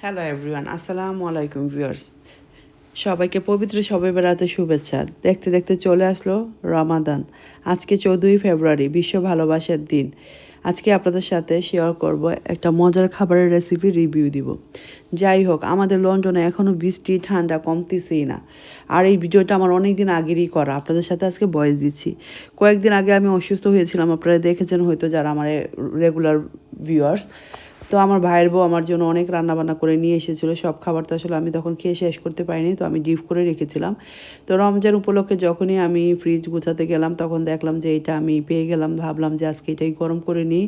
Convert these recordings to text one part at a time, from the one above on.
Hello everyone, আসসালামু আলাইকুম viewers. সবাইকে পবিত্র শবে বেড়াতে শুভেচ্ছা। দেখতে দেখতে চলে আসলো রমাদান। আজকে 14ই ফেব্রুয়ারি, বিশ্ব ভালোবাসার দিন। আজকে আপনাদের সাথে শেয়ার করব একটা মজার খাবারের রেসিপি রিভিউ দিব। যাই হোক, আমাদের লন্ডনে এখনও বৃষ্টি ঠান্ডা কমতেছেই না। আর এই ভিডিওটা আমার অনেক দিন আগেরই করা, আপনাদের সাথে আজকে ভয়েস দিচ্ছি। কয়েকদিন আগে আমি অসুস্থ হয়েছিলাম, আপনারা দেখেছেন হয়তো যারা আমার রেগুলার ভিউয়ার্স। তো আমার ভাইয়ের বউ আমার জন্য অনেক রান্নাবান্না করে নিয়ে এসেছিলো। সব খাবার তো আসলে আমি তখন খেয়ে শেষ করতে পারিনি, তো আমি ডিপ করে রেখেছিলাম। তো রমজান উপলক্ষে যখনই আমি ফ্রিজ গুছাতে গেলাম তখন দেখলাম যে এটা আমি পেয়ে গেলাম। ভাবলাম যে আজকে এটাই গরম করে নিই,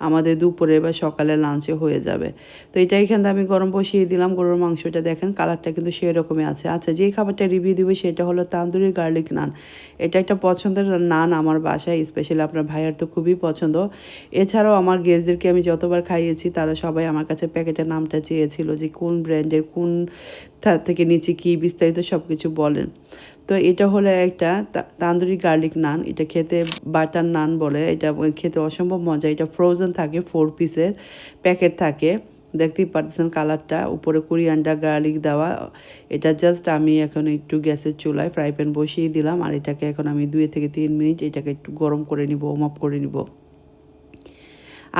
আমাদের দুপুরে বা সকালে লাঞ্চে হয়ে যাবে। তো এটা এখানে আমি গরম বসিয়ে দিলাম। গরুর মাংসটা দেখেন কালারটা কিন্তু সেরকমই আছে। আচ্ছা, যে খাবারটা রিভিউ দিব সেটা হলো তান্দুরি গার্লিক নান। এটা একটা পছন্দের নান আমার বাসায়, স্পেশালি আপনার ভাইয়ের তো খুবই পছন্দ। এছাড়াও আমার গেস্টদেরকে আমি যতবার খাইয়েছি তারা সবাই আমার কাছে প্যাকেটের নামটা চেয়েছিল যে কোন ব্র্যান্ডের, কোন থেকে নিচে কী বিস্তারিত সব কিছু বলেন। তো এটা হলো একটা তান্দুরি গার্লিক নান। এটা খেতে বাটার নান বলে। এটা খেতে অসম্ভব মজা। এটা ফ্রোজেন থাকে, 4 পিসের প্যাকেট থাকে। দেখতেই পাচ্ছেন কালারটা, উপরে কোরিয়ান্ডার গার্লিক দেওয়া। এটা জাস্ট আমি এখন একটু গ্যাসের চুলায় ফ্রাই প্যান বসিয়ে দিলাম, আর এটাকে এখন আমি 2 থেকে 3 মিনিট এটাকে একটু গরম করে নিব, ওয়ার্ম আপ করে নিব।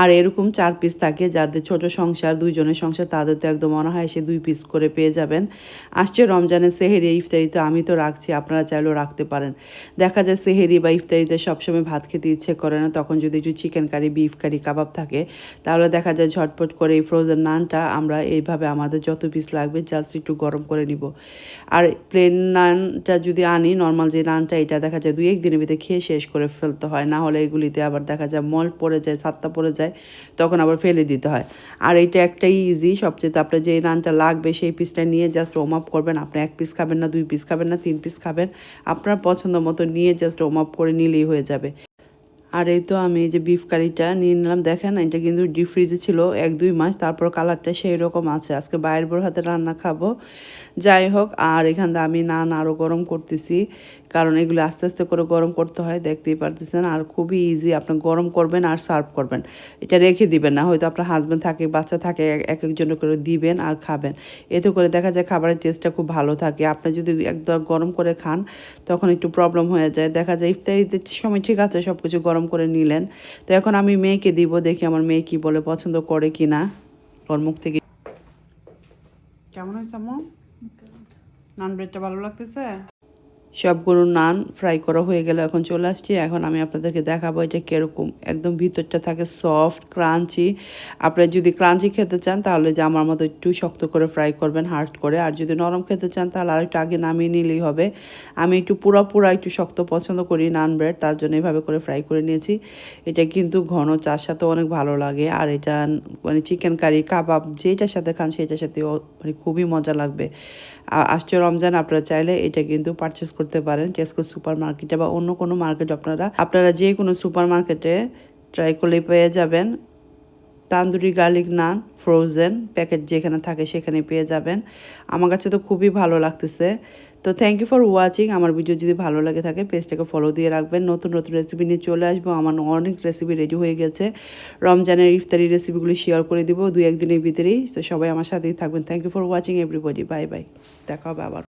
আর এরকম 4 পিস থাকে, যাদের ছোট সংসার, 2 জনের সংসার, তাদের তো একদম অনায়াসে 2 পিস করে পেয়ে যাবেন। আসছে রমজানের সেহেরি, ইফতারিতে আমি তো রাখছি, আপনারা চাইলেও রাখতে পারেন। দেখা যায় সেহেরি বা ইফতারিতে সবসময় ভাত খেতে ইচ্ছে করে না, তখন যদি একটু চিকেন কারি, বিফ কারি, কাবাব থাকে তাহলে দেখা যায় ঝটপট করে এই ফ্রোজেন নানটা আমরা এইভাবে আমাদের যত পিস লাগবে জাস্ট একটু গরম করে নিব। আর প্লেন নানটা যদি আনি, নর্মাল যে নানটা, এটা দেখা যায় 2-1 দিনের ভিতরে খেয়ে শেষ করে ফেলতে হয়, না হলে এগুলিতে আবার দেখা যায় মল্ট পড়ে যায়, ছাত্তা পড়ে যায়, তখন আবার ফেলে দিতে হয়। আর এইটা একটাই ইজি সবচেয়ে, আপনার যে নানটা লাগবে সেই পিসটা নিয়ে জাস্ট ওম আপ করবেন। আপনি 1 পিস খাবেন না, 2 পিস খাবেন না, 3 পিস খাবেন, আপনার পছন্দ মতো নিয়ে জাস্ট ওম আপ করে নিলেই হয়ে যাবে। আর এই তো আমি এই যে বিফ কারিটা নিয়ে নিলাম। দেখেন এটা কিন্তু ডিপ ফ্রিজে ছিল 1-2 মাস, তারপর কালারটা সেই রকম আছে। আজকে বাইরের বড় হাতে রান্না খাবো। যাই হোক, আর এখানে আমি নান আরও গরম করতেছি, কারণ এগুলো আস্তে আস্তে করে গরম করতে হয়, দেখতেই পারতেছেন। আর খুবই ইজি, আপনি গরম করবেন আর সার্ভ করবেন, এটা রেখে দিবেন না। হয়তো আপনার হাজব্যান্ড থাকে, বাচ্চা থাকে, এক একজনের করে দিবেন আর খাবেন। এতে করে দেখা যায় খাবারের টেস্টটা খুব ভালো থাকে। আপনি যদি একদম গরম করে খান তখন একটু প্রবলেম হয়ে যায়। দেখা যায় ইফতারিতে সময় ঠিক আছে, সব কিছু গরম করে নিলেন। তো এখন আমি মেয়েকে দিব, দেখি আমার মেয়ে কি বলে, পছন্দ করে কি না। ওর মুখ থেকে কেমন হয়েছে আম্মু? নান ব্রেডটা ভালো লাগতেছে? সবগুলো নান ফ্রাই করা হয়ে গেলে এখন চলে আসছি। এখন আমি আপনাদেরকে দেখাবো এটা কীরকম। একদম ভিতরটা থাকে সফট ক্রাঞ্চি। আপনারা যদি ক্রাঞ্চি খেতে চান তাহলে যে আমার মতো একটু শক্ত করে ফ্রাই করবেন, হার্ড করে। আর যদি নরম খেতে চান তাহলে আর একটু আগে নামিয়ে নিলেই হবে। আমি একটু পুরা একটু শক্ত পছন্দ করি নান ব্রেড, তার জন্য এভাবে করে ফ্রাই করে নিয়েছি। এটা কিন্তু ঘন চার সাথে অনেক ভালো লাগে। আর এটা মানে চিকেন কারি, কাবাব যেটার সাথে খান সেটার সাথেও মানে খুবই মজা লাগবে। আসছে রমজান, আপনারা চাইলে এটা কিন্তু পারচেস করতে পারেন টেস্কো সুপার মার্কেটে বা অন্য কোনো মার্কেট। আপনারা যে কোনো সুপার মার্কেটে ট্রাই করলে পেয়ে যাবেন। তান্দুরি গার্লিক নান ফ্রোজেন প্যাকেট যেখানে থাকে সেখানে পেয়ে যাবেন। আমার কাছে তো খুবই ভালো লাগতেছে। তো থ্যাংক ইউ ফর ওয়াচিং। আমার ভিডিও যদি ভালো লাগে থাকে পেজটাকে ফলো দিয়ে রাখবেন। নতুন নতুন রেসিপি নিয়ে চলে আসবো। আমার অনেক রেসিপি রেডি হয়ে গেছে, রমজানের ইফতারি রেসিপিগুলি শেয়ার করে দিব 2-1 দিনের ভিতরেই। তো সবাই আমার সাথেই থাকবেন। Thank you for watching everybody. Bye bye, দেখা হবে আবার।